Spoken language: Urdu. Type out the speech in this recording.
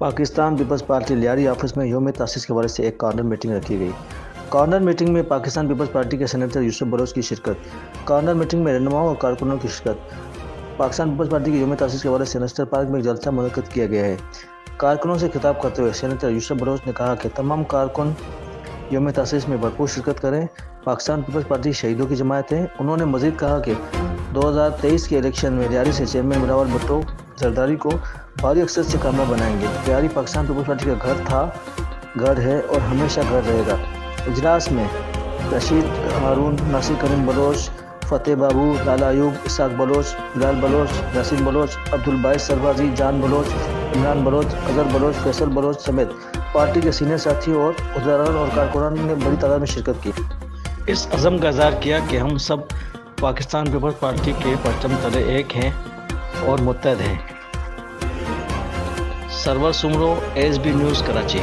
Pakistan Peoples Party Lyari office میں یوم تاسیس کے حوالے سے ایک کارنر میٹنگ رکھی گئی۔ کارنر میٹنگ میں پاکستان پیپلز پارٹی کے سینیٹر یوسف بلوچ کی شرکت۔ کارنر میٹنگ میں رہنماؤں اور کارکنوں کی شرکت۔ پاکستان پیپلز پارٹی کے یوم تاسیس کے حوالے سے نسٹر پارک میں ایک جلسہ منعقد کیا گیا ہے۔ کارکنوں سے خطاب کرتے ہوئے سینیٹر یوسف بلوچ نے کہا کہ تمام کارکن یوم تاسیس میں بھرپور شرکت کریں۔ پاکستان پیپلز پارٹی شہیدوں کی جماعت ہے۔ انہوں نے مزید کہا کہ 2023 کے الیکشن میں لیاری سے چیئرمین بلاول بھٹو زرداری کو بھاری اکثریت سے کامیاب بنائیں گے۔ لیاری پاکستان پیپلز پارٹی کا گھر تھا، گھر ہے اور ہمیشہ گھر رہے گا۔ اجلاس میں رشید ہارون، ناصر کریم بلوچ، فتح بابو، لالا ایوب، اسحاق بلوچ، بلال بلوچ، یاسین بلوچ، عبدالباعث سربازی، جان بلوچ، عمران بلوچ، اظہر بلوچ، فیصل بلوچ سمیت پارٹی کے سینئر ساتھیوں اور عہدیداران اور کارکنان نے بڑی تعداد میں شرکت کی۔ اس عزم کا اظہار کیا کہ ہم سب پاکستان پیپلز پارٹی کے پرچم تلے ایک ہیں اور متحد ہیں۔ Sarwar Samroo, S B news, Karachi.